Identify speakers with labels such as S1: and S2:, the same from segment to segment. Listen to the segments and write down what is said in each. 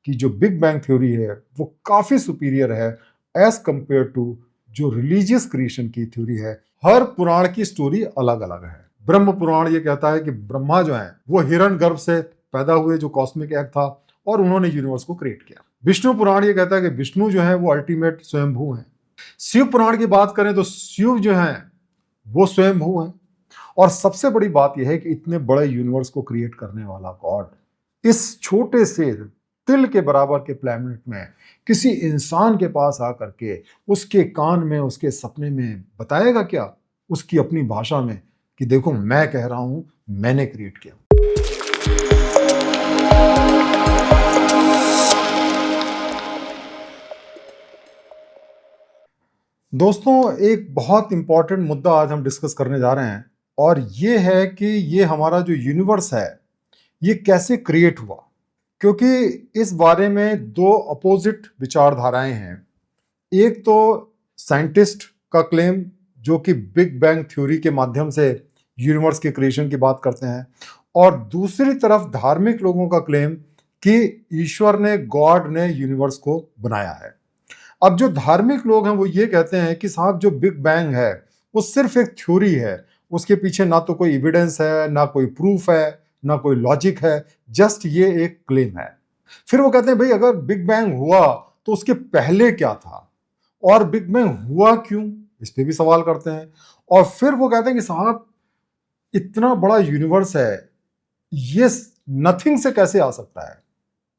S1: कि जो big bang theory है वो काफी सुपीरियर है एज कंपेयर टू जो रिलीजियस क्रिएशन की थ्योरी है। हर पुराण की स्टोरी अलग अलग है। ब्रह्म पुराण ये कहता है कि ब्रह्मा जो है वो हिरण गर्भ से पैदा हुए, जो कॉस्मिक एग था, और उन्होंने यूनिवर्स को क्रिएट किया। विष्णु पुराण ये कहता है कि विष्णु जो है वो अल्टीमेट स्वयंभू है। शिव पुराण की बात करें तो शिव जो है वो स्वयंभू है। और सबसे बड़ी बात यह है कि इतने बड़े यूनिवर्स को क्रिएट करने वाला गॉड इस छोटे से तिल के बराबर के प्लैनेट में किसी इंसान के पास आकर के उसके कान में, उसके सपने में बताएगा क्या, उसकी अपनी भाषा में, कि देखो मैं कह रहा हूं, मैंने क्रिएट किया। दोस्तों, एक बहुत इंपॉर्टेंट मुद्दा आज हम डिस्कस करने जा रहे हैं, और ये है कि ये हमारा जो यूनिवर्स है ये कैसे क्रिएट हुआ। क्योंकि इस बारे में दो अपोजिट विचारधाराएं हैं। एक तो साइंटिस्ट का क्लेम जो कि बिग बैंग थ्योरी के माध्यम से यूनिवर्स के क्रिएशन की बात करते हैं, और दूसरी तरफ धार्मिक लोगों का क्लेम कि ईश्वर ने, गॉड ने यूनिवर्स को बनाया है। अब जो धार्मिक लोग हैं वो ये कहते हैं कि साहब जो बिग बैंग है वो सिर्फ एक थ्योरी है, उसके पीछे ना तो कोई एविडेंस है, ना कोई प्रूफ है, ना कोई लॉजिक है, जस्ट ये एक क्लेम है। फिर वो कहते हैं भाई अगर बिग बैंग हुआ तो उसके पहले क्या था, और बिग बैंग हुआ क्यों, इस पे भी सवाल करते हैं। और फिर वो कहते हैं कि साहब इतना बड़ा यूनिवर्स है, ये नथिंग से कैसे आ सकता है,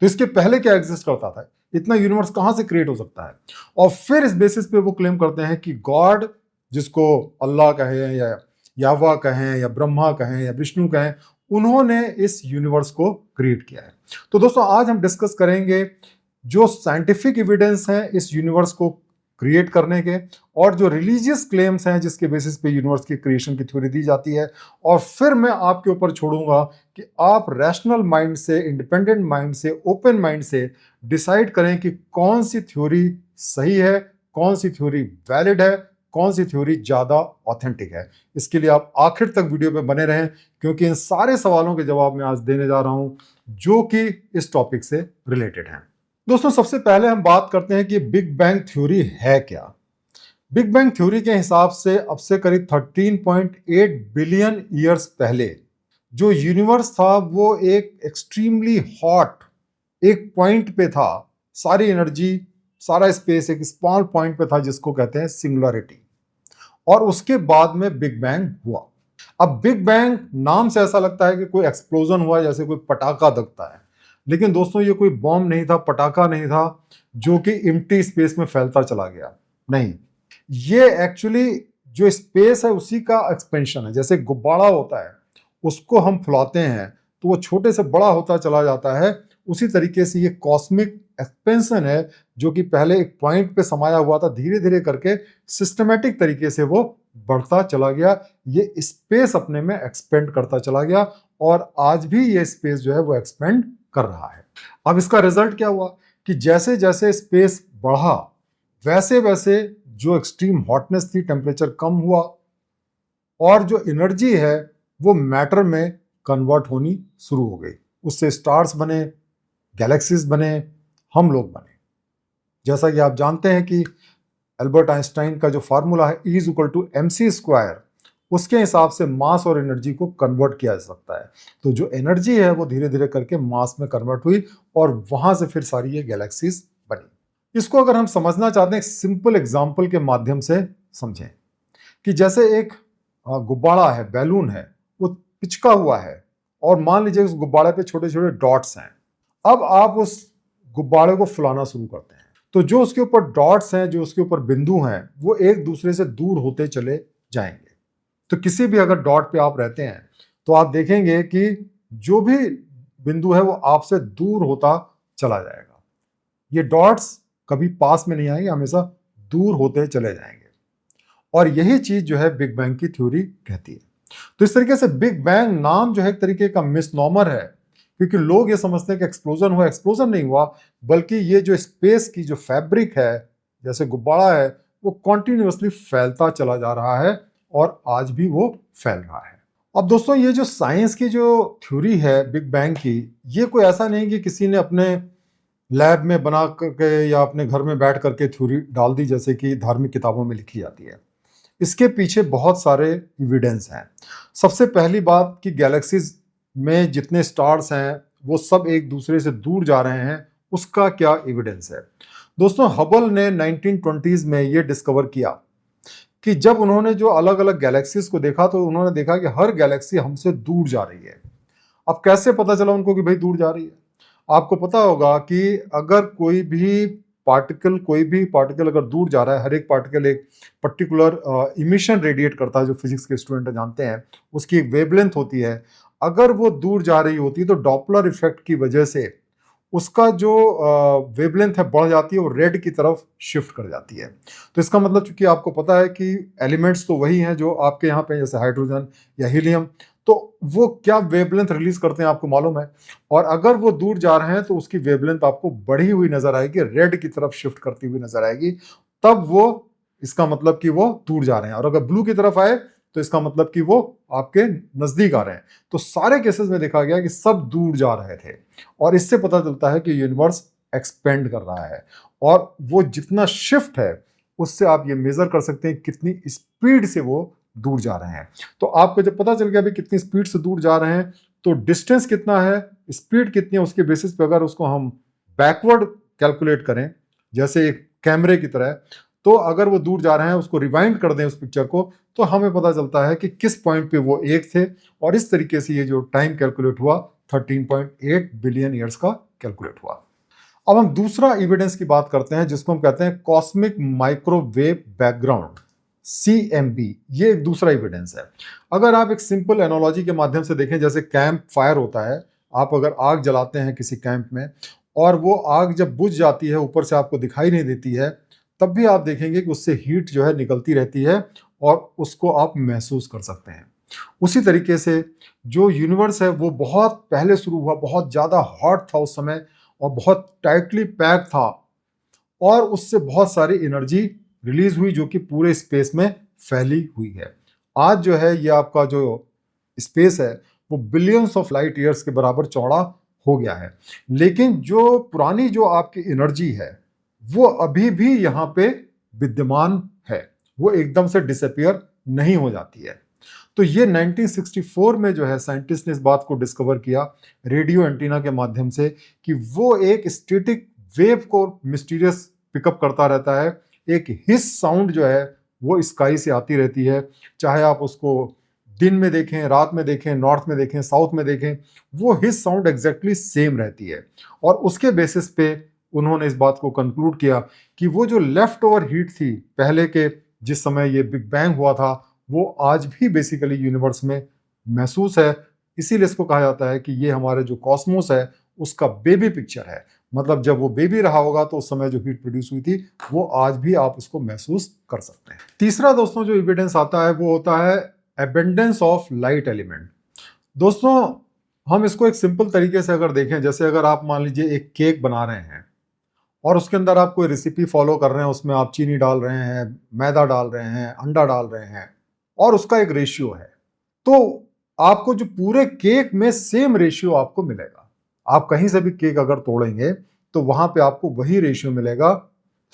S1: तो इसके पहले क्या एग्जिस्ट करता था, इतना यूनिवर्स कहां से क्रिएट हो सकता है। और फिर इस बेसिस पे वो क्लेम करते हैं कि गॉड, जिसको अल्लाह कहें या यावा कहें या ब्रह्मा कहें या विष्णु कहें, उन्होंने इस यूनिवर्स को क्रिएट किया है। तो दोस्तों आज हम डिस्कस करेंगे जो साइंटिफिक एविडेंस हैं इस यूनिवर्स को क्रिएट करने के, और जो रिलीजियस क्लेम्स हैं जिसके बेसिस पे यूनिवर्स की क्रिएशन की थ्योरी दी जाती है। और फिर मैं आपके ऊपर छोड़ूंगा कि आप रैशनल माइंड से, इंडिपेंडेंट माइंड से, ओपन माइंड से डिसाइड करें कि कौन सी थ्योरी सही है, कौन सी थ्योरी वैलिड है, कौन सी थ्योरी ज्यादा ऑथेंटिक है। इसके लिए आप आखिर तक वीडियो में बने रहें, क्योंकि इन सारे सवालों के जवाब मैं आज देने जा रहा हूं जो कि इस टॉपिक से रिलेटेड हैं। दोस्तों सबसे पहले हम बात करते हैं कि बिग बैंग थ्योरी है क्या। बिग बैंग थ्योरी के हिसाब से अब से करीब 13.8 बिलियन ईयर्स पहले जो यूनिवर्स था वो एक एक्सट्रीमली हॉट एक पॉइंट पे था। सारी एनर्जी, सारा स्पेस एक स्मॉल पॉइंट पे था जिसको कहते हैं सिंगुलरिटी। और उसके बाद में बिग बैंग हुआ। अब बिग बैंग नाम से ऐसा लगता है कि कोई एक्सप्लोजन हुआ, जैसे कोई पटाखा दगता है, लेकिन दोस्तों ये कोई बॉम्ब नहीं था, पटाखा नहीं था जो कि एम्प्टी स्पेस में फैलता चला गया। नहीं, ये एक्चुअली जो स्पेस है उसी का एक्सपेंशन है। जैसे गुब्बारा होता है, उसको हम फुलाते हैं तो वो छोटे से बड़ा होता चला जाता है, उसी तरीके से ये कॉस्मिक एक्सपेंशन है जो कि पहले एक पॉइंट पे समाया हुआ था, धीरे धीरे करके सिस्टमेटिक तरीके से वो बढ़ता चला गया। ये स्पेस अपने में एक्सपेंड करता चला गया, और आज भी ये स्पेस जो है वो एक्सपेंड कर रहा है। अब इसका रिजल्ट क्या हुआ कि जैसे जैसे स्पेस बढ़ा वैसे वैसे जो एक्सट्रीम हॉटनेस थी, टेम्परेचर कम हुआ, और जो एनर्जी है वो मैटर में कन्वर्ट होनी शुरू हो गई। उससे स्टार्स बने, गैलेक्सीज बने, हम लोग बने। जैसा कि आप जानते हैं कि एल्बर्ट आइंस्टाइन का जो फार्मूला है E=mc², उसके हिसाब से मास और एनर्जी को कन्वर्ट किया जा सकता है। तो जो एनर्जी है वो धीरे धीरे करके मास में कन्वर्ट हुई, और वहां से फिर सारी ये गैलेक्सीज बनी। इसको अगर हम समझना चाहते हैं सिंपल एग्जाम्पल के माध्यम से समझें कि जैसे एक गुब्बारा है, बैलून है, वो पिचका हुआ है, और मान लीजिए उस गुब्बारे पे छोटे छोटे डॉट्स हैं। अब आप उस गुब्बारे को फुलाना शुरू करते हैं तो जो उसके ऊपर डॉट्स हैं, जो उसके ऊपर बिंदु हैं, वो एक दूसरे से दूर होते चले जाएंगे। तो किसी भी अगर डॉट पे आप रहते हैं तो आप देखेंगे कि जो भी बिंदु है वो आपसे दूर होता चला जाएगा। ये डॉट्स कभी पास में नहीं आएंगे, हमेशा दूर होते चले जाएंगे। और यही चीज जो है बिग बैंग की थ्योरी कहती है। तो इस तरीके से बिग बैंग नाम जो है एक तरीके का मिसनॉमर है, क्योंकि लोग ये समझते हैं कि एक्सप्लोजन हुआ। एक्सप्लोजन नहीं हुआ, बल्कि ये जो स्पेस की जो फैब्रिक है, जैसे गुब्बारा है, वो कॉन्टिन्यूसली फैलता चला जा रहा है, और आज भी वो फैल रहा है। अब दोस्तों ये जो साइंस की जो थ्योरी है बिग बैंग की, ये कोई ऐसा नहीं कि किसी ने अपने लैब में बना करके या अपने घर में बैठ करके थ्योरी डाल दी, जैसे कि धार्मिक किताबों में लिखी जाती है। इसके पीछे बहुत सारे एविडेंस हैं। सबसे पहली बात कि गैलेक्सीज में जितने स्टार्स हैं वो सब एक दूसरे से दूर जा रहे हैं, उसका क्या एविडेंस है? दोस्तों, हबल ने 1920s में ये डिस्कवर किया कि जब उन्होंने जो अलग अलग गैलेक्सीज को देखा तो उन्होंने देखा कि हर गैलेक्सी हमसे दूर जा रही है। अब कैसे पता चला उनको कि भाई दूर जा रही है? आपको पता होगा कि अगर कोई भी पार्टिकल अगर दूर जा रहा है, हर एक पार्टिकल एक पर्टिकुलर इमिशन रेडिएट करता है, जो फिजिक्स के स्टूडेंट जानते हैं, उसकी एक वेवलेंथ होती है। अगर वो दूर जा रही होती है तो डॉपलर इफेक्ट की वजह से उसका जो वेवलेंथ है बढ़ जाती है, वो रेड की तरफ शिफ्ट कर जाती है। तो इसका मतलब, चूंकि आपको पता है कि एलिमेंट्स तो वही हैं जो आपके यहाँ पे, जैसे हाइड्रोजन या हीलियम, तो वो क्या वेवलेंथ रिलीज करते हैं आपको मालूम है। और अगर वो दूर जा रहे हैं तो उसकी वेवलेंथ आपको बढ़ी हुई नजर आएगी, रेड की तरफ शिफ्ट करती हुई नजर आएगी, तब वो, इसका मतलब कि वो दूर जा रहे हैं। और अगर ब्लू की तरफ आए तो इसका मतलब कि वो आपके नजदीक आ रहे हैं। तो सारे केसेस में देखा गया कि सब दूर जा रहे थे, और इससे पता चलता है कि यूनिवर्स एक्सपेंड कर रहा है। और वो जितना शिफ्ट है उससे आप ये मेजर कर सकते हैं कितनी स्पीड से वो दूर जा रहे हैं। तो आपको जब पता चल गया अभी कितनी स्पीड से दूर जा रहे हैं, तो डिस्टेंस कितना है, स्पीड कितनी है, उसके बेसिस पे अगर उसको हम बैकवर्ड कैलकुलेट करें, जैसे एक कैमरे की तरह, तो अगर वो दूर जा रहे हैं, उसको रिवाइंड कर दें उस पिक्चर को, तो हमें पता चलता है कि किस पॉइंट पे वो एक थे। और इस तरीके से ये जो टाइम कैलकुलेट हुआ 13.8 बिलियन ईयर्स का कैलकुलेट हुआ। अब हम दूसरा एविडेंस की बात करते हैं, जिसको हम कहते हैं कॉस्मिक माइक्रोवेव बैकग्राउंड, CMB। ये एक दूसरा एविडेंस है। अगर आप एक सिंपल एनालॉजी के माध्यम से देखें, जैसे कैंप फायर होता है, आप अगर आग जलाते हैं किसी कैंप में और वो आग जब बुझ जाती है, ऊपर से आपको दिखाई नहीं देती है, तब भी आप देखेंगे कि उससे हीट जो है निकलती रहती है और उसको आप महसूस कर सकते हैं। उसी तरीके से जो यूनिवर्स है वो बहुत पहले शुरू हुआ, बहुत ज़्यादा हॉट था उस समय और बहुत टाइटली पैक था, और उससे बहुत सारी एनर्जी रिलीज हुई जो कि पूरे स्पेस में फैली हुई है। आज जो है ये आपका जो स्पेस है वो बिलियंस ऑफ लाइट ईयर्स के बराबर चौड़ा हो गया है, लेकिन जो पुरानी जो आपकी एनर्जी है वो अभी भी यहाँ पे विद्यमान है, वो एकदम से डिसअपियर नहीं हो जाती है। तो ये 1964 में जो है साइंटिस्ट ने इस बात को डिस्कवर किया रेडियो एंटीना के माध्यम से, कि वो एक स्टैटिक वेव को मिस्टीरियस पिकअप करता रहता है। एक हिस साउंड जो है वो स्काई से आती रहती है, चाहे आप उसको दिन में देखें, रात में देखें, नॉर्थ में देखें, साउथ में देखें, वो हिस साउंड एग्जैक्टली सेम रहती है। और उसके बेसिस पे उन्होंने इस बात को कंक्लूड किया कि वो जो लेफ्ट ओवर हीट थी पहले के, जिस समय ये बिग बैंग हुआ था, वो आज भी बेसिकली यूनिवर्स में महसूस है। इसीलिए इसको कहा जाता है कि ये हमारे जो कॉस्मोस है उसका बेबी पिक्चर है। मतलब जब वो बेबी रहा होगा तो उस समय जो हीट प्रोड्यूस हुई थी वो आज भी आप उसको महसूस कर सकते हैं। तीसरा दोस्तों जो एविडेंस आता है वो होता है एबेंडेंस ऑफ लाइट एलिमेंट। दोस्तों, हम इसको एक सिंपल तरीके से अगर देखें, जैसे अगर आप मान लीजिए एक केक बना रहे हैं और उसके अंदर आप कोई रेसिपी फॉलो कर रहे हैं, उसमें आप चीनी डाल रहे हैं, मैदा डाल रहे हैं, अंडा डाल रहे हैं, और उसका एक रेशियो है, तो आपको जो पूरे केक में सेम रेशियो आपको मिलेगा। आप कहीं से भी केक अगर तोड़ेंगे तो वहां पे आपको वही रेशियो मिलेगा,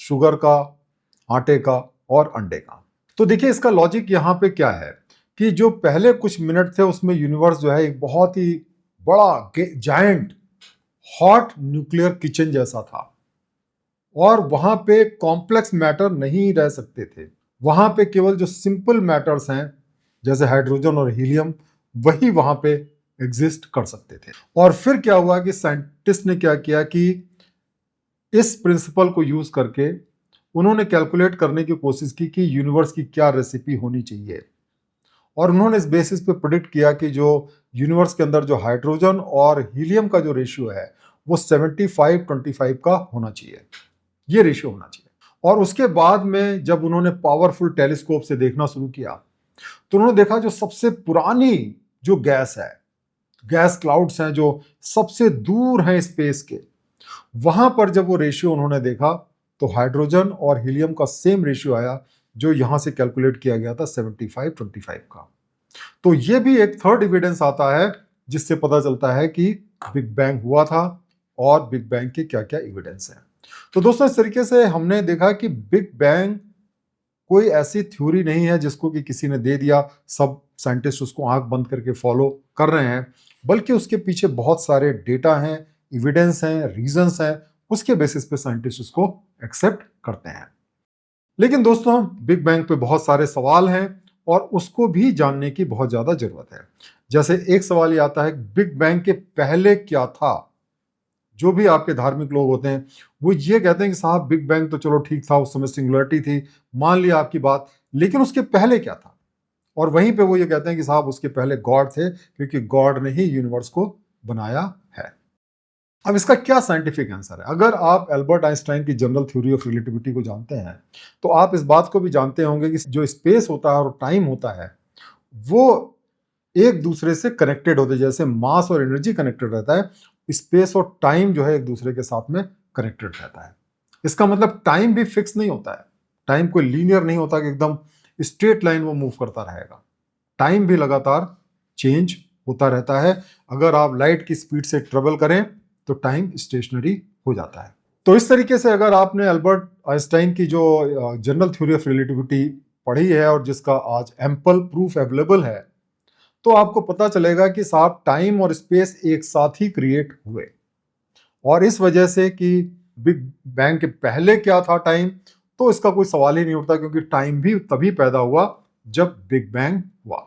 S1: शुगर का, आटे का और अंडे का। तो देखिए इसका लॉजिक यहाँ पे क्या है कि जो पहले कुछ मिनट थे उसमें यूनिवर्स जो है एक बहुत ही बड़ा जायंट हॉट न्यूक्लियर किचन जैसा था, और वहां पे कॉम्प्लेक्स मैटर नहीं रह सकते थे। वहां पे केवल जो सिंपल मैटर्स हैं जैसे हाइड्रोजन और हीलियम, वही वहां पे एग्जिस्ट कर सकते थे। और फिर क्या हुआ कि साइंटिस्ट ने क्या किया कि इस प्रिंसिपल को यूज करके उन्होंने कैलकुलेट करने की कोशिश की कि यूनिवर्स की क्या रेसिपी होनी चाहिए, और उन्होंने इस बेसिस पे प्रिडिक्ट किया कि जो यूनिवर्स के अंदर जो हाइड्रोजन और हीलियम का जो रेशियो है वो 75-25 का होना चाहिए, ये रेशियो होना चाहिए। और उसके बाद में जब उन्होंने पावरफुल टेलीस्कोप से देखना शुरू किया तो उन्होंने देखा जो सबसे पुरानी जो गैस है, गैस क्लाउड्स हैं जो सबसे दूर हैं स्पेस के, वहां पर जब वो रेशियो उन्होंने देखा तो हाइड्रोजन और हीलियम का सेम रेशियो आया जो यहां से कैलकुलेट किया गया था 75-25 का। तो ये भी एक थर्ड एविडेंस आता है जिससे पता चलता है कि बिग बैंग हुआ था और बिग बैंग के क्या क्या एविडेंस हैं। तो दोस्तों इस तरीके से हमने देखा कि बिग बैंग कोई ऐसी थ्योरी नहीं है जिसको कि किसी ने दे दिया, सब साइंटिस्ट उसको आंख बंद करके फॉलो कर रहे हैं, बल्कि उसके पीछे बहुत सारे डेटा हैं, एविडेंस हैं, रीजंस हैं, उसके बेसिस पे साइंटिस्ट उसको एक्सेप्ट करते हैं। लेकिन दोस्तों बिग बैंग पे बहुत सारे सवाल हैं और उसको भी जानने की बहुत ज्यादा जरूरत है। जैसे एक सवाल ये आता है, बिग बैंग के पहले क्या था? जो भी आपके धार्मिक लोग होते हैं वो ये कहते हैं कि साहब बिग बैंग तो चलो ठीक था, उस समय सिंगुलरिटी थी, मान लिया आपकी बात, लेकिन उसके पहले क्या था? और वहीं पे वो ये कहते हैं कि साहब उसके पहले गॉड थे, क्योंकि गॉड ने ही यूनिवर्स को बनाया है। अब इसका क्या साइंटिफिक आंसर है? अगर आप एल्बर्ट आइंस्टाइन की जनरल थ्योरी ऑफ रिलेटिविटी को जानते हैं तो आप इस बात को भी जानते होंगे कि जो स्पेस होता है और टाइम होता है वो एक दूसरे से कनेक्टेड होते हैं। जैसे मास और एनर्जी कनेक्टेड रहता है, स्पेस और टाइम जो है एक दूसरे के साथ में कनेक्टेड रहता है। इसका मतलब टाइम भी फिक्स नहीं होता है, टाइम कोई लीनियर नहीं होता कि एकदम स्ट्रेट लाइन वो मूव करता रहेगा। टाइम भी लगातार चेंज होता रहता है। अगर आप लाइट की स्पीड से ट्रेवल करें तो टाइम स्टेशनरी हो जाता है। तो इस तरीके से अगर आपने अल्बर्ट आइंस्टाइन की जो जनरल थ्योरी ऑफ रिलेटिविटी पढ़ी है और जिसका आज एम्पल प्रूफ अवेलेबल है, तो आपको पता चलेगा कि साहब टाइम और स्पेस एक साथ ही क्रिएट हुए। और इस वजह से कि बिग बैंग के पहले क्या था टाइम, तो इसका कोई सवाल ही नहीं उठता, क्योंकि टाइम भी तभी पैदा हुआ जब बिग बैंग हुआ।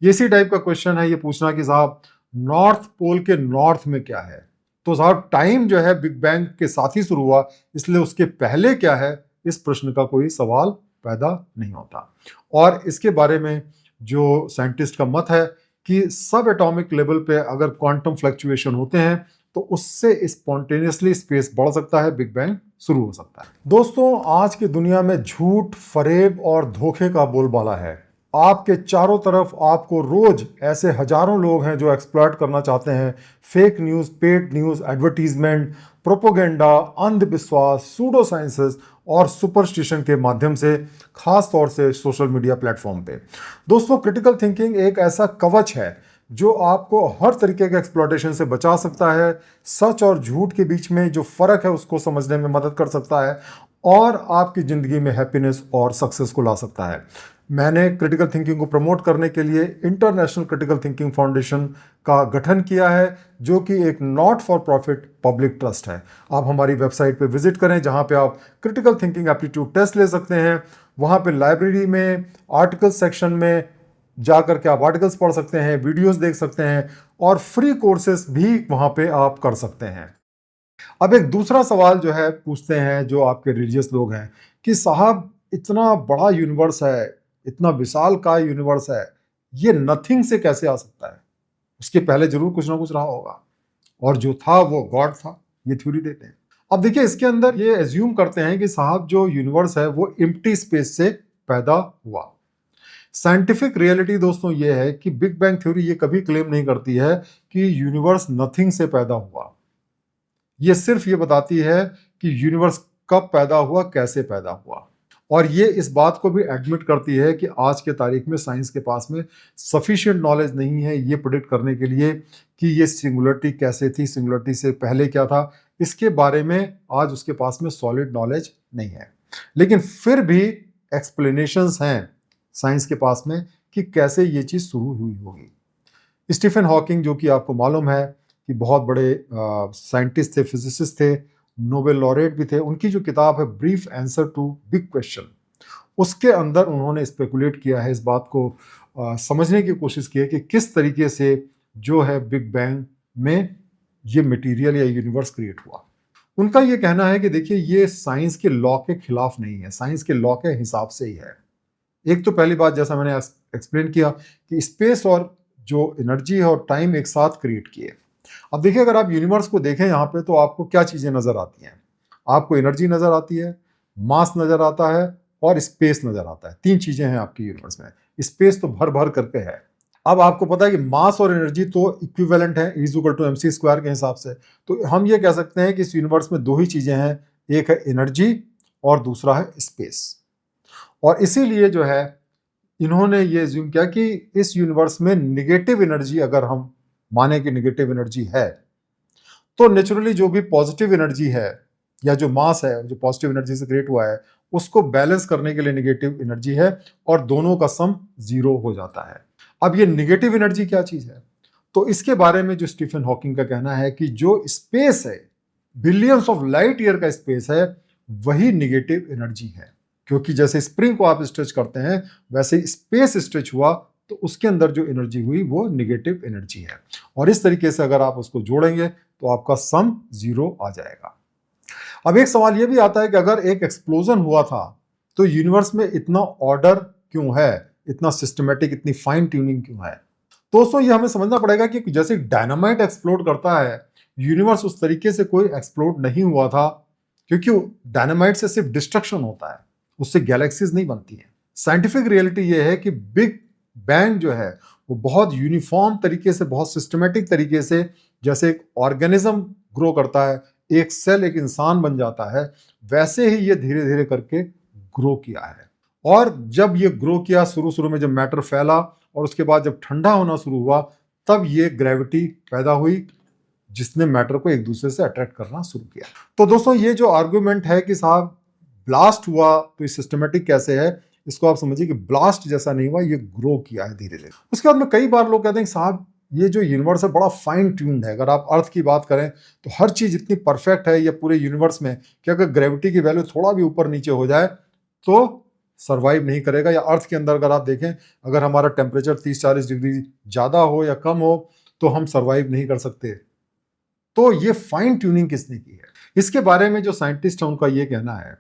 S1: ये इसी टाइप का क्वेश्चन है ये पूछना कि साहब नॉर्थ पोल के नॉर्थ में क्या है? तो साहब टाइम जो है बिग बैंग के साथ ही शुरू हुआ, इसलिए उसके पहले क्या है, इस प्रश्न का कोई सवाल पैदा नहीं होता। और इसके बारे में जो साइंटिस्ट का मत है कि सब एटॉमिक लेवल पे अगर क्वांटम फ्लक्चुएशन होते हैं तो उससे स्पॉन्टेनियसली स्पेस बढ़ सकता है, बिग बैंग शुरू हो सकता है। दोस्तों आज की दुनिया में झूठ, फरेब और धोखे का बोलबाला है। आपके चारों तरफ आपको रोज ऐसे हजारों लोग हैं जो एक्सप्लॉइट करना चाहते हैं। Fake news, paid news, advertisement, propaganda, अंधविश्वास, सूडो साइंसेस और सुपरस्टिशन के माध्यम से, खास तौर से सोशल मीडिया प्लेटफॉर्म पे। दोस्तों क्रिटिकल थिंकिंग एक ऐसा कवच है जो आपको हर तरीके के एक्सप्लॉइटेशन से बचा सकता है, सच और झूठ के बीच में जो फर्क है उसको समझने में मदद कर सकता है और आपकी जिंदगी में हैप्पीनेस और सक्सेस को ला सकता है। मैंने क्रिटिकल थिंकिंग को प्रमोट करने के लिए इंटरनेशनल क्रिटिकल थिंकिंग फाउंडेशन का गठन किया है, जो कि एक not for profit public trust है। आप हमारी वेबसाइट पे विजिट करें जहां पे आप क्रिटिकल थिंकिंग एप्टीट्यूड टेस्ट ले सकते हैं। वहां पे लाइब्रेरी में आर्टिकल सेक्शन में जाकर के आप आर्टिकल्स पढ़ सकते हैं, वीडियोस देख सकते हैं और फ्री कोर्सेज भी वहां पे आप कर सकते हैं। अब एक दूसरा सवाल जो है पूछते हैं जो आपके रिलीजियस लोग हैं कि साहब इतना बड़ा यूनिवर्स है, इतना विशाल का यूनिवर्स है, ये नथिंग से कैसे आ सकता है? उसके पहले जरूर कुछ ना कुछ रहा होगा और जो था वो गॉड था, ये थ्योरी देते हैं। अब देखिए इसके अंदर ये एज्यूम करते हैं कि साहब जो यूनिवर्स है वो एम्प्टी स्पेस से पैदा हुआ। साइंटिफिक रियलिटी दोस्तों ये है कि बिग बैंग थ्योरी ये कभी क्लेम नहीं करती है कि यूनिवर्स नथिंग से पैदा हुआ। ये सिर्फ ये बताती है कि यूनिवर्स कब पैदा हुआ, कैसे पैदा हुआ। और ये इस बात को भी एडमिट करती है कि आज के तारीख में साइंस के पास में सफिशिएंट नॉलेज नहीं है ये प्रिडिक्ट करने के लिए कि ये सिंगुलरिटी कैसे थी, सिंगुलरिटी से पहले क्या था, इसके बारे में आज उसके पास में सॉलिड नॉलेज नहीं है। लेकिन फिर भी एक्सप्लेनेशंस हैं साइंस के पास में कि कैसे ये चीज़ शुरू हुई होगी। स्टीफन हॉकिंग जो कि आपको मालूम है कि बहुत बड़े साइंटिस्ट थे, फिजिसिस्ट थे, नोबेल लॉरेट भी थे, उनकी जो किताब है brief answer to big question, उसके अंदर उन्होंने स्पेकुलेट किया है, इस बात को समझने की कोशिश की है कि किस तरीके से जो है बिग बैंग में ये मटेरियल या यूनिवर्स क्रिएट हुआ। उनका ये कहना है कि देखिए ये साइंस के लॉ के खिलाफ नहीं है, साइंस के लॉ के हिसाब से ही है। एक तो पहली बात जैसा मैंने एक्सप्लेन किया कि स्पेस और जो एनर्जी है और टाइम एक साथ क्रिएट किए। अब देखिए अगर आप यूनिवर्स को देखें यहाँ पे तो आपको क्या चीजें नजर आती हैं? आपको एनर्जी नजर आती है, मास नजर आता है और स्पेस नजर आता है। तीन चीजें हैं आपके यूनिवर्स में। स्पेस तो भर भर करके है। अब आपको पता है कि मास और एनर्जी तो इक्विवेलेंट है, E=mc² के हिसाब से। तो हम ये कह सकते हैं कि इस यूनिवर्स में दो ही चीजें हैं, एक है एनर्जी और दूसरा है स्पेस। और इसीलिए जो है इन्होंने ये एज्यूम किया कि इस यूनिवर्स में निगेटिव एनर्जी, अगर हम माने कि निगेटिव एनर्जी है, तो नेचुरली जो भी पॉजिटिव एनर्जी है या जो मास है जो पॉजिटिव एनर्जी से क्रिएट हुआ है उसको बैलेंस करने के लिए नेगेटिव एनर्जी है और दोनों का सम 0 हो जाता है। अब ये नेगेटिव एनर्जी क्या चीज है? तो इसके बारे में जो स्टीफन हॉकिंग का कहना है कि जो स्पेस है, बिलियंस ऑफ लाइट ईयर का स्पेस है, वही नेगेटिव एनर्जी है। क्योंकि जैसे स्प्रिंग को आप स्ट्रेच करते हैं वैसे स्पेस स्ट्रेच हुआ तो उसके अंदर जो एनर्जी हुई वो नेगेटिव एनर्जी है। और इस तरीके से अगर आप उसको जोड़ेंगे तो आपका सम 0 आ जाएगा। अब एक सवाल यह भी आता है कि अगर एक एक्सप्लोजन हुआ था तो यूनिवर्स में इतना ऑर्डर क्यों है, इतना सिस्टमेटिक, इतनी फाइन ट्यूनिंग क्यों है? दोस्तों ये हमें समझना पड़ेगा कि जैसे डायनामाइट एक्सप्लोड करता है, यूनिवर्स उस तरीके से कोई एक्सप्लोड नहीं हुआ था, क्योंकि डायनामाइट से सिर्फ डिस्ट्रक्शन होता है, उससे गैलेक्सीज नहीं बनती हैं। साइंटिफिक रियलिटी ये है कि बिग बैंग जो है वो बहुत यूनिफॉर्म तरीके से, बहुत सिस्टमेटिक तरीके से, जैसे एक ऑर्गेनिज्म ग्रो करता है, एक सेल एक इंसान बन जाता है, वैसे ही ये धीरे धीरे करके ग्रो किया है। और जब ये ग्रो किया, शुरू में जब मैटर फैला और उसके बाद जब ठंडा होना शुरू हुआ, तब ये ग्रेविटी पैदा हुई जिसने मैटर को एक दूसरे से अट्रैक्ट करना शुरू किया। तो दोस्तों ये जो आर्गुमेंट है कि साहब ब्लास्ट हुआ तो ये सिस्टमेटिक कैसे है, इसको आप समझिए कि ब्लास्ट जैसा नहीं हुआ, ये ग्रो किया है धीरे धीरे। उसके बाद में कई बार लोग कहते हैं साहब ये जो यूनिवर्स है बड़ा फाइन ट्यून्ड है। अगर आप अर्थ की बात करें तो हर चीज इतनी परफेक्ट है ये पूरे यूनिवर्स में कि अगर ग्रेविटी की वैल्यू थोड़ा भी ऊपर नीचे हो जाए तो सर्वाइव नहीं करेगा। या अर्थ के अंदर अगर आप देखें, अगर हमारा टेम्परेचर 30-40 डिग्री ज़्यादा हो या कम हो तो हम सर्वाइव नहीं कर सकते। तो ये फाइन ट्यूनिंग किसने की है? इसके बारे में जो साइंटिस्ट है उनका ये कहना है,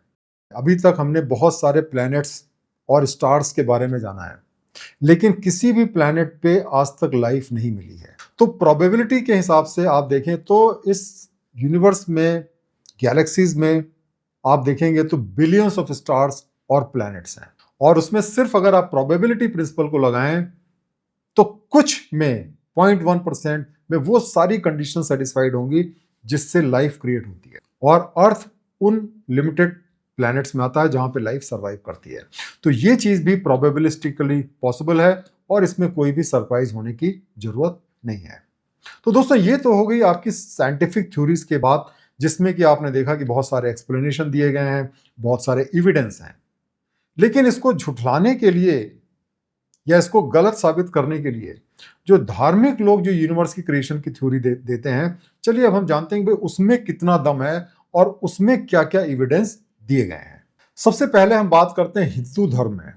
S1: अभी तक हमने बहुत सारे प्लैनेट्स और स्टार्स के बारे में जाना है, लेकिन किसी भी प्लैनेट पे आज तक लाइफ नहीं मिली है। तो प्रोबेबिलिटी के हिसाब से आप देखें तो इस यूनिवर्स में, गैलेक्सीज में आप देखेंगे तो बिलियंस ऑफ स्टार्स और प्लैनेट्स हैं, और उसमें सिर्फ अगर आप प्रोबेबिलिटी प्रिंसिपल को लगाएं तो कुछ में 0.1% में वो सारी कंडीशन सेटिस्फाइड होंगी जिससे लाइफ क्रिएट होती है, और अर्थ उन लिमिटेड प्लैनेट्स में आता है जहां पे लाइफ सर्वाइव करती है। तो ये चीज भी प्रोबेबिलिस्टिकली पॉसिबल है और इसमें कोई भी सरप्राइज होने की जरूरत नहीं है। तो दोस्तों ये तो हो गई आपकी साइंटिफिक थ्योरीज के बात, जिसमें कि आपने देखा कि बहुत सारे एक्सप्लेनेशन दिए गए हैं, बहुत सारे एविडेंस हैं। लेकिन इसको झुठलाने के लिए या इसको गलत साबित करने के लिए जो धार्मिक लोग जो यूनिवर्स की क्रिएशन की थ्योरी देते हैं, चलिए अब हम जानते हैं कि उसमें कितना दम है और उसमें क्या क्या एविडेंस दिए गए हैं। सबसे पहले हम बात करते हैं हिंदू धर्म में।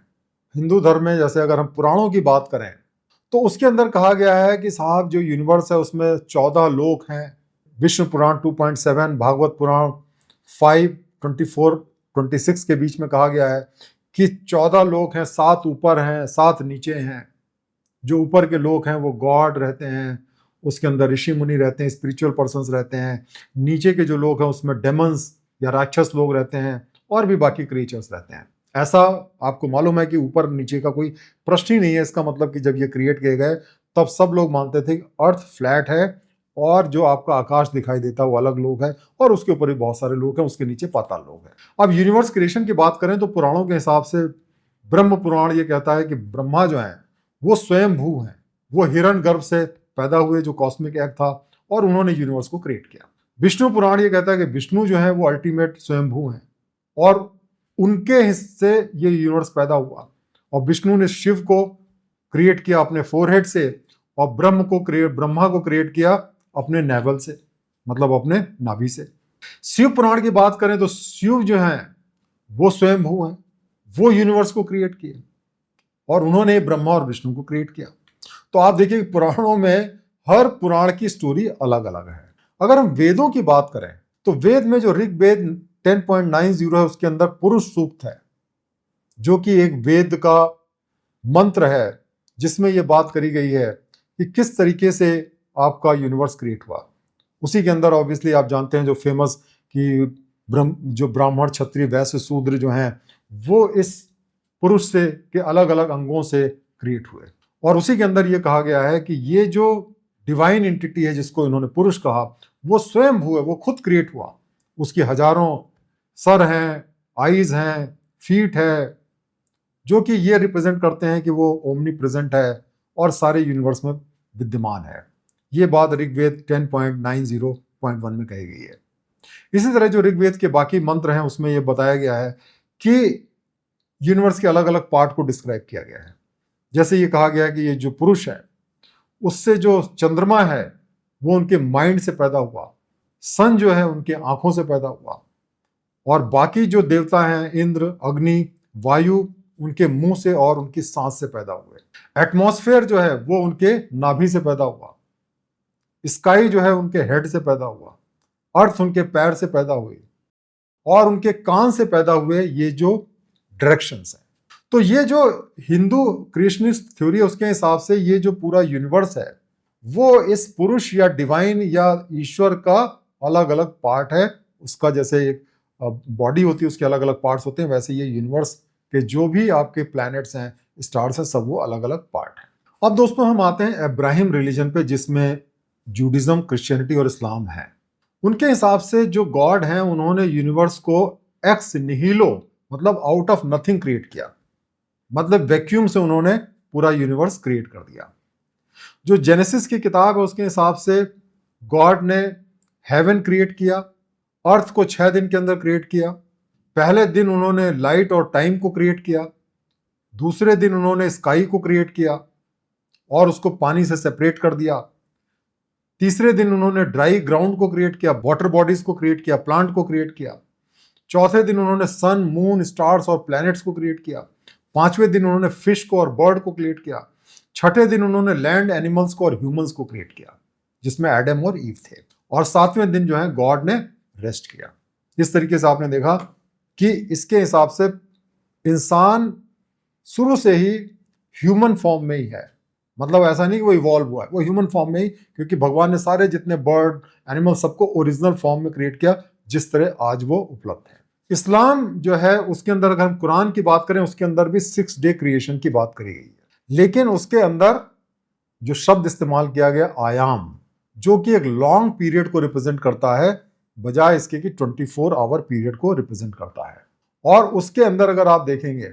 S1: हिंदू धर्म में जैसे अगर हम पुराणों की बात करें तो उसके अंदर कहा गया है कि साहब जो यूनिवर्स है उसमें 14 लोक हैं। विष्णु पुराण 2.7, भागवत पुराण 5:24-26 के बीच में कहा गया है कि 14 लोक हैं, 7 ऊपर हैं, 7 नीचे हैं। जो ऊपर के लोक हैं वो गॉड रहते हैं, उसके अंदर ऋषि मुनि रहते हैं, स्पिरिचुअल पर्सन्स रहते हैं। नीचे के जो लोग हैं उसमें डेमन्स या राक्षस लोग रहते हैं और भी बाकी क्रिएचर्स रहते हैं। ऐसा आपको मालूम है कि ऊपर नीचे का कोई प्रश्न ही नहीं है। इसका मतलब कि जब ये क्रिएट किए गए तब सब लोग मानते थे कि अर्थ फ्लैट है और जो आपका आकाश दिखाई देता है वो अलग लोग है, और उसके ऊपर भी बहुत सारे लोग हैं, उसके नीचे पाताल लोग हैं। अब यूनिवर्स क्रिएशन की बात करें तो पुराणों के हिसाब से ब्रह्म पुराण ये कहता है कि ब्रह्मा जो है वो स्वयंभू हैं, वो हिरण गर्भ से पैदा हुए जो कॉस्मिक एग था, और उन्होंने यूनिवर्स को क्रिएट किया। विष्णु पुराण ये कहता है कि विष्णु जो है वो अल्टीमेट स्वयंभू हैं और उनके हिस्से ये यूनिवर्स पैदा हुआ, और विष्णु ने शिव को क्रिएट किया अपने फोरहेड से, और ब्रह्मा को क्रिएट किया अपने नेवल से, मतलब अपने नाभि से। शिव पुराण की बात करें तो शिव जो है वो स्वयंभू हैं, वो यूनिवर्स को क्रिएट किए और उन्होंने ब्रह्मा और विष्णु को क्रिएट किया। तो आप देखिए पुराणों में हर पुराण की स्टोरी अलग अलग है। अगर हम वेदों की बात करें तो वेद में जो ऋग्वेद 10.90 है उसके अंदर पुरुष सूक्त है, जो कि एक वेद का मंत्र है जिसमें यह बात करी गई है कि किस तरीके से आपका यूनिवर्स क्रिएट हुआ। उसी के अंदर ऑब्वियसली आप जानते हैं जो फेमस कि जो ब्राह्मण क्षत्रिय वैश्य शूद्र जो हैं वो इस पुरुष से के अलग अलग अंगों से क्रिएट हुए, और उसी के अंदर ये कहा गया है कि ये जो डिवाइन एंटिटी है जिसको इन्होंने पुरुष कहा वो स्वयं हुआ, वो खुद क्रिएट हुआ। उसकी हजारों सर हैं, आईज हैं, फीट है, जो कि ये रिप्रेजेंट करते हैं कि वो ओमनी प्रेजेंट है और सारे यूनिवर्स में विद्यमान है। ये बात ऋग्वेद 10.90 1 में कही गई है। इसी तरह जो ऋग्वेद के बाकी मंत्र हैं उसमें यह बताया गया है कि यूनिवर्स के अलग अलग पार्ट को डिस्क्राइब किया गया है। जैसे ये कहा गया है कि ये जो पुरुष है उससे जो चंद्रमा है वो उनके माइंड से पैदा हुआ, सन जो है उनके आंखों से पैदा हुआ, और बाकी जो देवता हैं इंद्र, अग्नि, वायु उनके मुंह से और उनकी सांस से पैदा हुए। एटमॉस्फेयर जो है वो उनके नाभि से पैदा हुआ, स्काई जो है उनके हेड से पैदा हुआ, अर्थ उनके पैर से पैदा हुई, और उनके कान से पैदा हुए ये जो डायरेक्शंस हैं। तो ये जो हिंदू क्रिएशनिस्ट थ्योरी है उसके हिसाब से ये जो पूरा यूनिवर्स है वो इस पुरुष या डिवाइन या ईश्वर का अलग अलग पार्ट है। उसका जैसे एक बॉडी होती है उसके अलग अलग पार्ट्स होते हैं, वैसे ये यूनिवर्स के जो भी आपके प्लैनेट्स हैं, स्टार्स हैं, सब वो अलग अलग पार्ट हैं। अब दोस्तों हम आते हैं इब्राहिम रिलीजन पे जिसमें जूडिज्म, क्रिश्चियनिटी और इस्लाम है। उनके हिसाब से जो गॉड हैं उन्होंने यूनिवर्स को एक्स निहिलो मतलब आउट ऑफ नथिंग क्रिएट किया, मतलब वैक्यूम से उन्होंने पूरा यूनिवर्स क्रिएट कर दिया। जो जेनेसिस की किताब है उसके हिसाब से गॉड ने हेवन क्रिएट किया, अर्थ को 6 दिन के अंदर क्रिएट किया। पहले दिन उन्होंने लाइट और टाइम को क्रिएट किया, दूसरे दिन उन्होंने स्काई को क्रिएट किया और उसको पानी से सेपरेट कर दिया, तीसरे दिन उन्होंने ड्राई ग्राउंड को क्रिएट किया, वाटर बॉडीज को क्रिएट किया, प्लांट को क्रिएट किया, चौथे दिन उन्होंने सन, मून, स्टार्स और प्लैनेट्स को क्रिएट किया, पांचवें दिन उन्होंने फिश को और बर्ड को क्रिएट किया, छठे दिन उन्होंने लैंड एनिमल्स को और ह्यूमंस को क्रिएट किया जिसमें एडम और ईव थे, और सातवें दिन जो है गॉड ने रेस्ट किया। इस तरीके से आपने देखा कि इसके हिसाब से इंसान शुरू से ही ह्यूमन फॉर्म में ही है, मतलब ऐसा नहीं कि वो इवॉल्व हुआ है, वो ह्यूमन फॉर्म में ही, क्योंकि भगवान ने सारे जितने बर्ड, एनिमल सबको ओरिजिनल फॉर्म में क्रिएट किया जिस तरह आज वो उपलब्ध है। इस्लाम जो है उसके अंदर अगर हम कुरान की बात करें उसके अंदर भी 6 डे क्रिएशन की बात करी गई है, लेकिन उसके अंदर जो शब्द इस्तेमाल किया गया आयाम, जो कि एक लॉन्ग पीरियड को रिप्रेजेंट करता है बजाय इसके कि 24 आवर पीरियड को रिप्रेजेंट करता है। और उसके अंदर अगर आप देखेंगे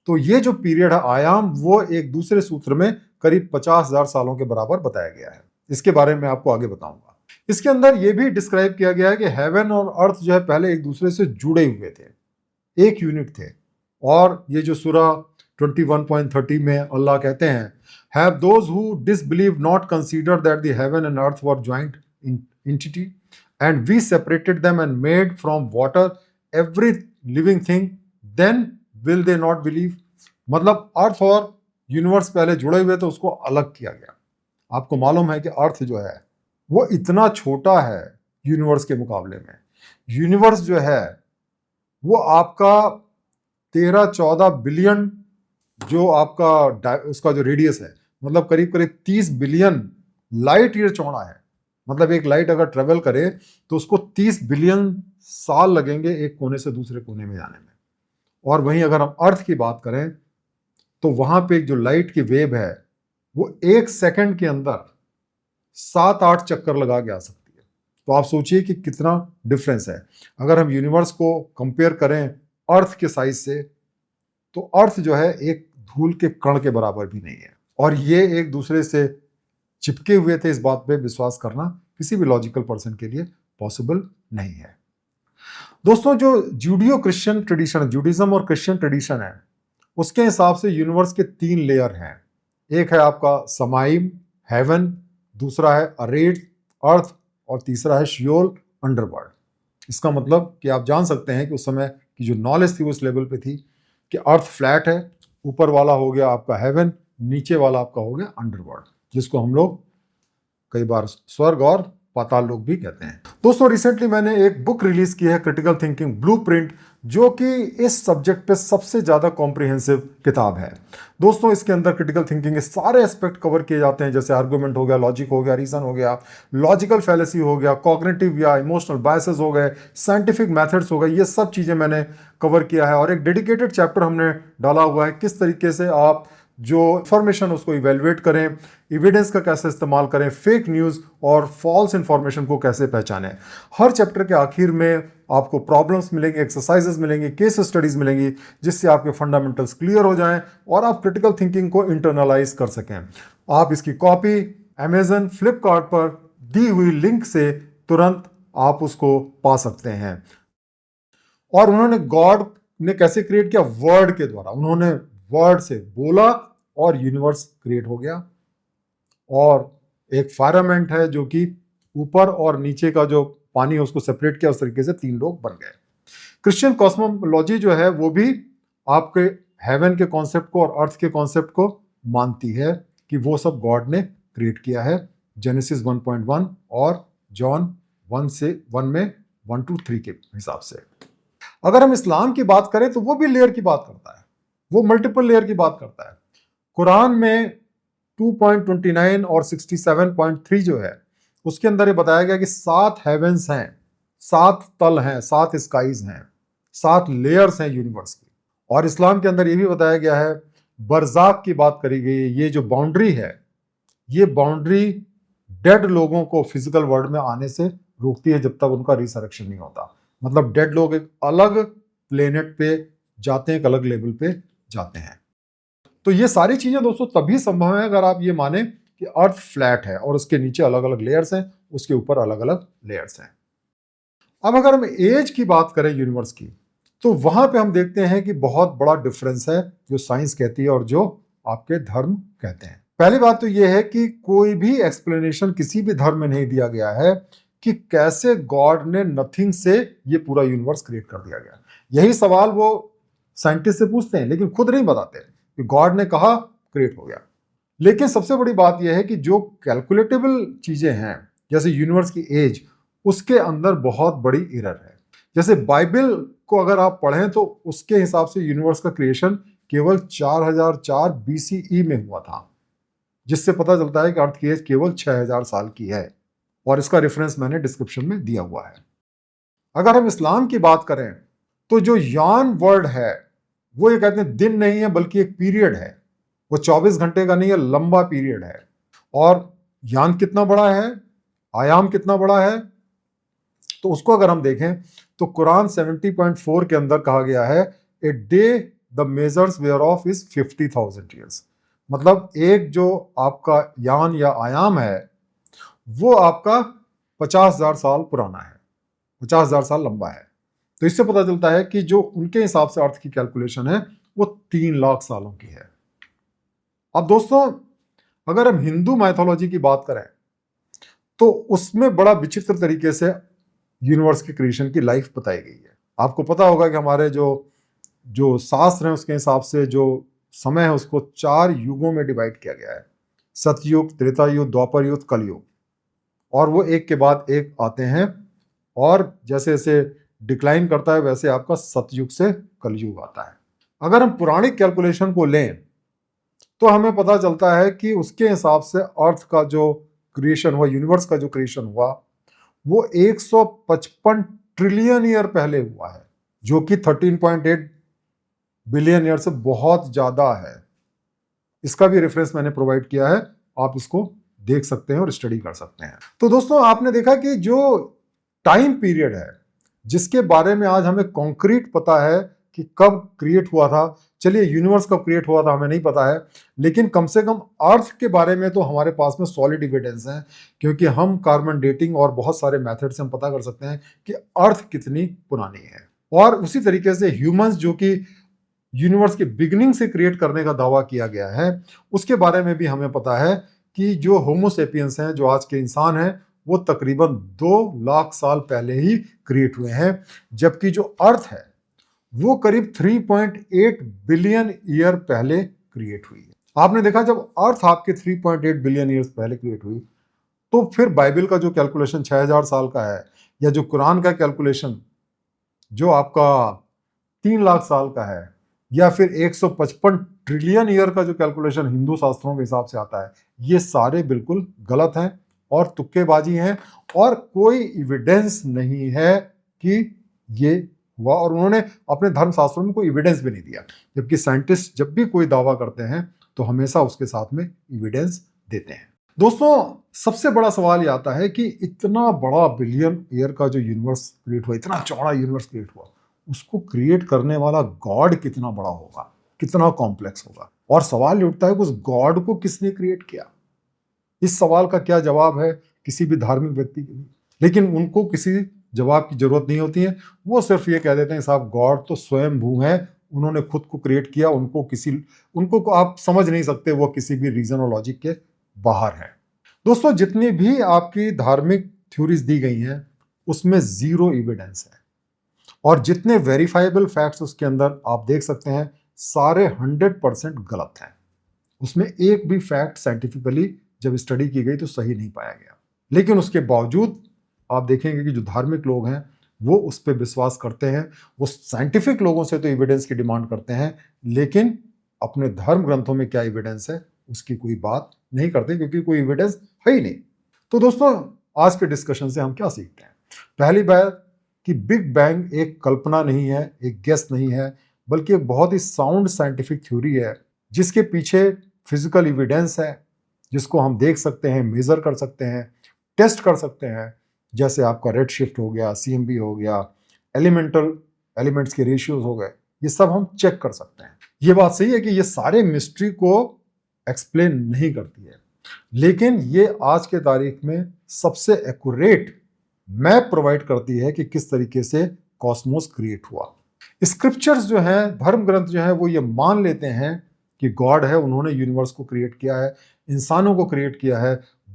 S1: तो ये जो पीरियड है आयाम वो एक दूसरे सूत्र में करीब 50,000 सालों के बराबर बताया गया है। इसके बारे में आपको आगे बताऊंगा। इसके अंदर यह भी डिस्क्राइब किया गया है कि हेवन और अर्थ जो है पहले एक दूसरे से जुड़े हुए थे, एक यूनिट थे। और ये जो सूरा 21.30 में अल्लाह कहते हैं, have those who disbelieve not consider that the heaven and earth were joint entity and we separated them and made from water every living thing, then will they not believe. मतलब earth और universe पहले जुड़े हुए थे, उसको अलग किया गया। आपको मालूम है कि अर्थ जो है वो इतना छोटा है यूनिवर्स के मुकाबले में। यूनिवर्स जो है वो आपका 13-14 बिलियन जो आपका उसका जो रेडियस है, मतलब करीब करीब 30 बिलियन लाइट ईयर चौड़ा है। मतलब एक लाइट अगर ट्रेवल करे तो उसको 30 बिलियन साल लगेंगे एक कोने से दूसरे कोने में जाने में। और वहीं अगर हम अर्थ की बात करें तो वहां पे जो लाइट की वेव है वो 1 सेकंड के अंदर 7-8 चक्कर लगा के आ सकती है। तो आप सोचिए कि कितना डिफरेंस है। अगर हम यूनिवर्स को कंपेयर करें अर्थ के साइज से तो अर्थ जो है एक धूल के कण के बराबर भी नहीं है, और ये एक दूसरे से चिपके हुए थे। इस बात पे विश्वास करना किसी भी लॉजिकल पर्सन के लिए पॉसिबल नहीं है। दोस्तों जो जूडियो क्रिश्चियन ट्रेडिशन, जूडिज्म और क्रिश्चियन ट्रेडिशन है, उसके हिसाब से यूनिवर्स के 3 लेयर हैं। एक है आपका समाइम हेवन, दूसरा है अरेट अर्थ, और तीसरा है शियोल अंडरवर्ल्ड। इसका मतलब कि आप जान सकते हैं कि उस समय की जो नॉलेज थी उस लेवल पे थी कि अर्थ फ्लैट है, ऊपर वाला हो गया आपका हेवन, नीचे वाला आपका हो गया अंडरवर्ल्ड, जिसको हम लोग कई बार स्वर्ग और पाताल लोक भी कहते हैं। दोस्तों रिसेंटली मैंने एक बुक रिलीज की है क्रिटिकल थिंकिंग ब्लूप्रिंट, जो कि इस सब्जेक्ट पे सबसे ज़्यादा कॉम्प्रिहेंसिव किताब है। दोस्तों इसके अंदर क्रिटिकल थिंकिंग के सारे एस्पेक्ट कवर किए जाते हैं, जैसे आर्गुमेंट हो गया, लॉजिक हो गया, रीजन हो गया, लॉजिकल फैलेसी हो गया, कॉग्निटिव या इमोशनल बायसेस हो गए, साइंटिफिक मेथड्स हो गए, ये सब चीज़ें मैंने कवर किया है। और एक डेडिकेटेड चैप्टर हमने डाला हुआ है किस तरीके से आप जो इंफॉर्मेशन उसको इवेलुएट करें, एविडेंस का कैसे इस्तेमाल करें, फेक न्यूज़ और फॉल्स इंफॉर्मेशन को कैसे पहचानें। हर चैप्टर के आखिर में आपको प्रॉब्लम्स मिलेंगे, एक्सरसाइजेस मिलेंगे, केस स्टडीज मिलेंगी, जिससे आपके फंडामेंटल्स क्लियर हो जाएं और आप क्रिटिकल थिंकिंग को इंटरनलाइज कर सकें। आप इसकी कॉपी अमेजन, फ्लिपकार्ट पर दी हुई लिंक से तुरंत आप उसको पा सकते हैं। और उन्होंने गॉड ने कैसे क्रिएट किया? वर्ड के द्वारा। उन्होंने वर्ड से बोला और यूनिवर्स क्रिएट हो गया। और एक फायरमेंट है जो कि ऊपर और नीचे का जो पानी है उसको सेपरेट किया, उस तरीके से 3 लोग बन गए। क्रिश्चियन कॉस्मोलॉजी जो है वो भी आपके हेवन के कॉन्सेप्ट को और अर्थ के कॉन्सेप्ट को मानती है कि वो सब गॉड ने क्रिएट किया है। जेनेसिस 1.1 और जॉन 1 में 1 to 3 के हिसाब से। अगर हम इस्लाम की बात करें तो वो भी लेयर की बात करता है, वो मल्टीपल लेयर की बात करता है। कुरान में 2.29 और 67.3 जो है उसके अंदर ये बताया गया कि 7 हेवेंस हैं, 7 तल हैं, 7 स्काईज हैं, 7 लेयर्स हैं यूनिवर्स की। और इस्लाम के अंदर ये भी बताया गया है, बरज़ाक की बात करी गई है। ये जो बाउंड्री है, ये बाउंड्री डेड लोगों को फिजिकल वर्ल्ड में आने से रोकती है जब तक उनका रिसरेक्शन नहीं होता। मतलब डेड लोग एक अलग प्लेनेट पे जाते हैं, एक अलग लेवल पे जाते हैं। तो ये सारी चीजें दोस्तों तभी संभव है अगर आप ये माने कि अर्थ फ्लैट है और उसके नीचे अलग अलग लेयर्स हैं, उसके ऊपर अलग अलग लेयर्स हैं। अब अगर हम एज की बात करें यूनिवर्स की, तो वहां पे हम देखते हैं कि बहुत बड़ा डिफरेंस है जो साइंस कहती है और जो आपके धर्म कहते हैं। पहली बात तो यह है कि कोई भी एक्सप्लेनेशन किसी भी धर्म में नहीं दिया गया है कि कैसे गॉड ने नथिंग से ये पूरा यूनिवर्स क्रिएट कर दिया गया। यही सवाल वो साइंटिस्ट से पूछते हैं लेकिन खुद नहीं बताते कि गॉड ने कहा क्रिएट हो गया। लेकिन सबसे बड़ी बात यह है कि जो कैलकुलेटेबल चीजें हैं जैसे यूनिवर्स की एज, उसके अंदर बहुत बड़ी एरर है। जैसे बाइबल को अगर आप पढ़ें तो उसके हिसाब से यूनिवर्स का क्रिएशन केवल 4004 BCE में हुआ था, जिससे पता चलता है कि अर्थ की एज केवल 6000 साल की है। और इसका रेफरेंस मैंने डिस्क्रिप्शन में दिया हुआ है। अगर हम इस्लाम की बात करें तो जो यान वर्ड है वो ये कहते हैं दिन नहीं है बल्कि एक पीरियड है, वो 24 घंटे का नहीं है, लंबा पीरियड है। और यान कितना बड़ा है, आयाम कितना बड़ा है, तो उसको अगर हम देखें तो कुरान 70.4 के अंदर कहा गया है a day the measures where of is 50,000 years. मतलब एक जो आपका यान या आयाम है वो आपका 50,000 साल पुराना है, 50,000 साल लंबा है। तो इससे पता चलता है कि जो उनके हिसाब से अर्थ की कैलकुलेशन है वो 3 लाख सालों की है। अब दोस्तों अगर हम हिंदू माइथोलॉजी की बात करें तो उसमें बड़ा विचित्र तरीके से यूनिवर्स की क्रिएशन की लाइफ बताई गई है। आपको पता होगा कि हमारे जो शास्त्र हैं उसके हिसाब से जो समय है उसको 4 युगों में डिवाइड किया गया है, सतयुग, त्रेता युग, द्वापर युग, कलयुग। और वो एक के बाद एक आते हैं और जैसे जैसे डिक्लाइन करता है वैसे आपका सतयुग से कलयुग आता है। अगर हम पौराणिक कैलकुलेशन को लें तो हमें पता चलता है कि उसके हिसाब से अर्थ का जो क्रिएशन हुआ, यूनिवर्स का जो क्रिएशन हुआ, वो 155 ट्रिलियन ईयर पहले हुआ है, जो कि 13.8 बिलियन ईयर से बहुत ज्यादा है। इसका भी रेफरेंस मैंने प्रोवाइड किया है, आप इसको देख सकते हैं और स्टडी कर सकते हैं। तो दोस्तों आपने देखा कि जो टाइम पीरियड है जिसके बारे में आज हमें कॉन्क्रीट पता है कि कब क्रिएट हुआ था, चलिए यूनिवर्स कब क्रिएट हुआ था हमें नहीं पता है, लेकिन कम से कम अर्थ के बारे में तो हमारे पास में सॉलिड एविडेंस है, क्योंकि हम कार्बन डेटिंग और बहुत सारे मेथड से हम पता कर सकते हैं कि अर्थ कितनी पुरानी है। और उसी तरीके से ह्यूमंस जो कि यूनिवर्स के बिगिनिंग से क्रिएट करने का दावा किया गया है, उसके बारे में भी हमें पता है कि जो होमोसेपियंस हैं, जो आज के इंसान हैं, वो तकरीबन 2 लाख साल पहले ही क्रिएट हुए हैं, जबकि जो अर्थ है वो करीब 3.8 बिलियन ईयर पहले क्रिएट हुई है। आपने देखा जब अर्थ आपके 3.8 बिलियन ईयर्स पहले क्रिएट हुई तो फिर बाइबल का जो कैलकुलेशन 6000 साल का है, या जो कुरान का कैलकुलेशन जो आपका 3 लाख साल का है, या फिर 155 ट्रिलियन ईयर का जो कैलकुलेशन हिंदू शास्त्रों के हिसाब से आता है, ये सारे बिल्कुल गलत हैं और तुक्केबाजी हैं और कोई एविडेंस नहीं है कि ये हुआ। और उन्होंने अपने धर्म शास्त्रों में कोई एविडेंस भी नहीं दिया, जबकि साइंटिस्ट जब भी कोई दावा करते हैं तो हमेशा उसके साथ में एविडेंस देते हैं। दोस्तों सबसे बड़ा सवाल ये आता है कि इतना बड़ा बिलियन ईयर का जो यूनिवर्स क्रिएट हुआ, इतना चौड़ा यूनिवर्स क्रिएट हुआ, उसको क्रिएट करने वाला गॉड कितना बड़ा होगा, कितना कॉम्प्लेक्स होगा। और सवाल ये उठता है कि उस गॉड को किसने क्रिएट किया। इस सवाल का क्या जवाब है किसी भी धार्मिक व्यक्ति के लिए। लेकिन उनको किसी जवाब की जरूरत नहीं होती है। वो सिर्फ ये कह देते हैं साहब गॉड तो स्वयं भू है, उन्होंने खुद को क्रिएट किया, उनको को आप समझ नहीं सकते, वो किसी भी रीजन और लॉजिक के बाहर है। दोस्तों जितनी भी आपकी धार्मिक थ्योरीज दी गई हैं उसमें जीरो एविडेंस है, और जितने वेरीफाइबल फैक्ट्स उसके अंदर आप देख सकते हैं सारे 100% गलत हैं। उसमें एक भी फैक्ट साइंटिफिकली जब स्टडी की गई तो सही नहीं पाया गया। लेकिन उसके बावजूद आप देखेंगे कि जो धार्मिक लोग हैं वो उस पर विश्वास करते हैं। वो साइंटिफिक लोगों से तो एविडेंस की डिमांड करते हैं, लेकिन अपने धर्म ग्रंथों में क्या एविडेंस है उसकी कोई बात नहीं करते, क्योंकि कोई एविडेंस है ही नहीं। तो दोस्तों आज के डिस्कशन से हम क्या सीखते हैं? पहली बात कि बिग बैंग एक कल्पना नहीं है, एक गेस नहीं है, बल्कि एक बहुत ही साउंड साइंटिफिक थ्योरी है जिसके पीछे फिजिकल एविडेंस है, जिसको हम देख सकते हैं, मेजर कर सकते हैं, टेस्ट कर सकते हैं। जैसे आपका रेड शिफ्ट हो गया, CMB हो गया, एलिमेंट्स के रेशियोज हो गए, ये सब हम चेक कर सकते हैं। ये बात सही है कि ये सारे मिस्ट्री को एक्सप्लेन नहीं करती है, लेकिन ये आज के तारीख में सबसे एक्यूरेट मैप प्रोवाइड करती है कि किस तरीके से कॉस्मोस क्रिएट हुआ। स्क्रिप्चर्स जो हैं, धर्म ग्रंथ जो हैं, वो ये मान लेते हैं कि गॉड है, उन्होंने यूनिवर्स को क्रिएट किया है, इंसानों को क्रिएट किया है,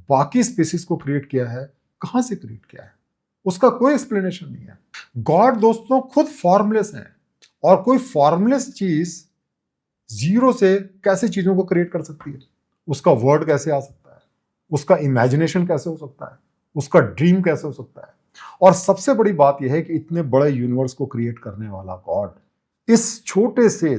S1: बाकी स्पीसीज को क्रिएट किया है। कहां से क्रिएट किया है उसका कोई एक्सप्लेनेशन नहीं है। गॉड दोस्तों खुद फॉर्मलेस है, और कोई फॉर्मलेस चीज जीरो से कैसे चीजों को क्रिएट कर सकती है? उसका वर्ड कैसे आ सकता है? उसका इमेजिनेशन कैसे हो सकता है? उसका ड्रीम कैसे हो सकता है? और सबसे बड़ी बात यह है कि इतने बड़े यूनिवर्स को क्रिएट करने वाला गॉड इस छोटे से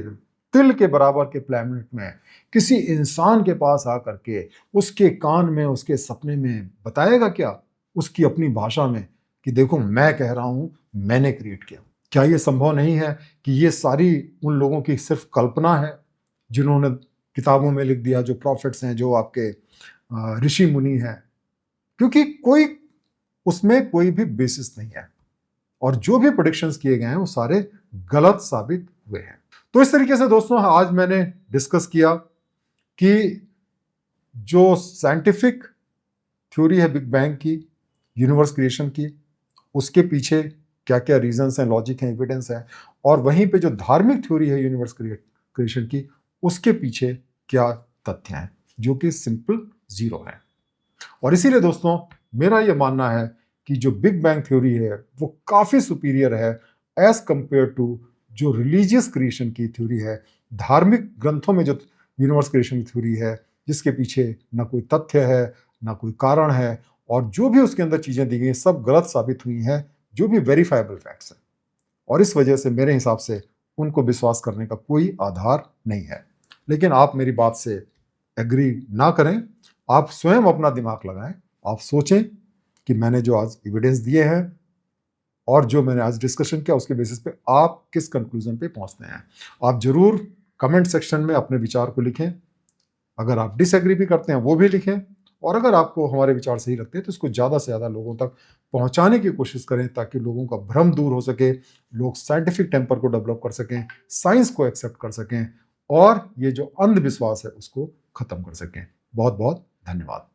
S1: तिल के बराबर के प्लैनेट में किसी इंसान के पास आकर के उसके कान में, उसके सपने में बताएगा क्या? उसकी अपनी भाषा में कि देखो मैं कह रहा हूं, मैंने क्रिएट किया। क्या यह संभव नहीं है कि ये सारी उन लोगों की सिर्फ कल्पना है जिन्होंने किताबों में लिख दिया, जो प्रॉफिट्स हैं, जो आपके ऋषि मुनि हैं? क्योंकि उसमें कोई भी बेसिस नहीं है, और जो भी प्रेडिक्शंस किए गए हैं वो सारे गलत साबित हुए हैं। तो इस तरीके से दोस्तों आज मैंने डिस्कस किया कि जो साइंटिफिक थ्योरी है बिग बैंग की, यूनिवर्स क्रिएशन की, उसके पीछे क्या क्या रीजंस हैं, लॉजिक है, एविडेंस है, और वहीं पे जो धार्मिक थ्योरी है यूनिवर्स क्रिएशन की, उसके पीछे क्या तथ्य हैं, जो कि सिंपल जीरो है। और इसीलिए दोस्तों मेरा यह मानना है कि जो बिग बैंग थ्योरी है वो काफी सुपीरियर है एज कंपेयर टू जो रिलीजियस क्रिएशन की थ्योरी है, धार्मिक ग्रंथों में जो यूनिवर्स क्रिएशन की थ्योरी है, जिसके पीछे ना कोई तथ्य है, ना कोई कारण है, और जो भी उसके अंदर चीजें दी गई सब गलत साबित हुई हैं, जो भी वेरीफाइबल फैक्ट्स हैं। और इस वजह से मेरे हिसाब से उनको विश्वास करने का कोई आधार नहीं है। लेकिन आप मेरी बात से एग्री ना करें, आप स्वयं अपना दिमाग लगाएं, आप सोचें कि मैंने जो आज एविडेंस दिए हैं और जो मैंने आज डिस्कशन किया उसके बेसिस पे आप किस कंक्लूजन पे पहुंचते हैं। आप जरूर कमेंट सेक्शन में अपने विचार को लिखें। अगर आप डिसएग्री भी करते हैं वो भी लिखें, और अगर आपको हमारे विचार सही लगते हैं तो इसको ज़्यादा से ज़्यादा लोगों तक पहुंचाने की कोशिश करें, ताकि लोगों का भ्रम दूर हो सके, लोग साइंटिफिक टेम्पर को डेवलप कर सकें, साइंस को एक्सेप्ट कर सकें, और ये जो अंधविश्वास है उसको खत्म कर सकें। बहुत बहुत धन्यवाद।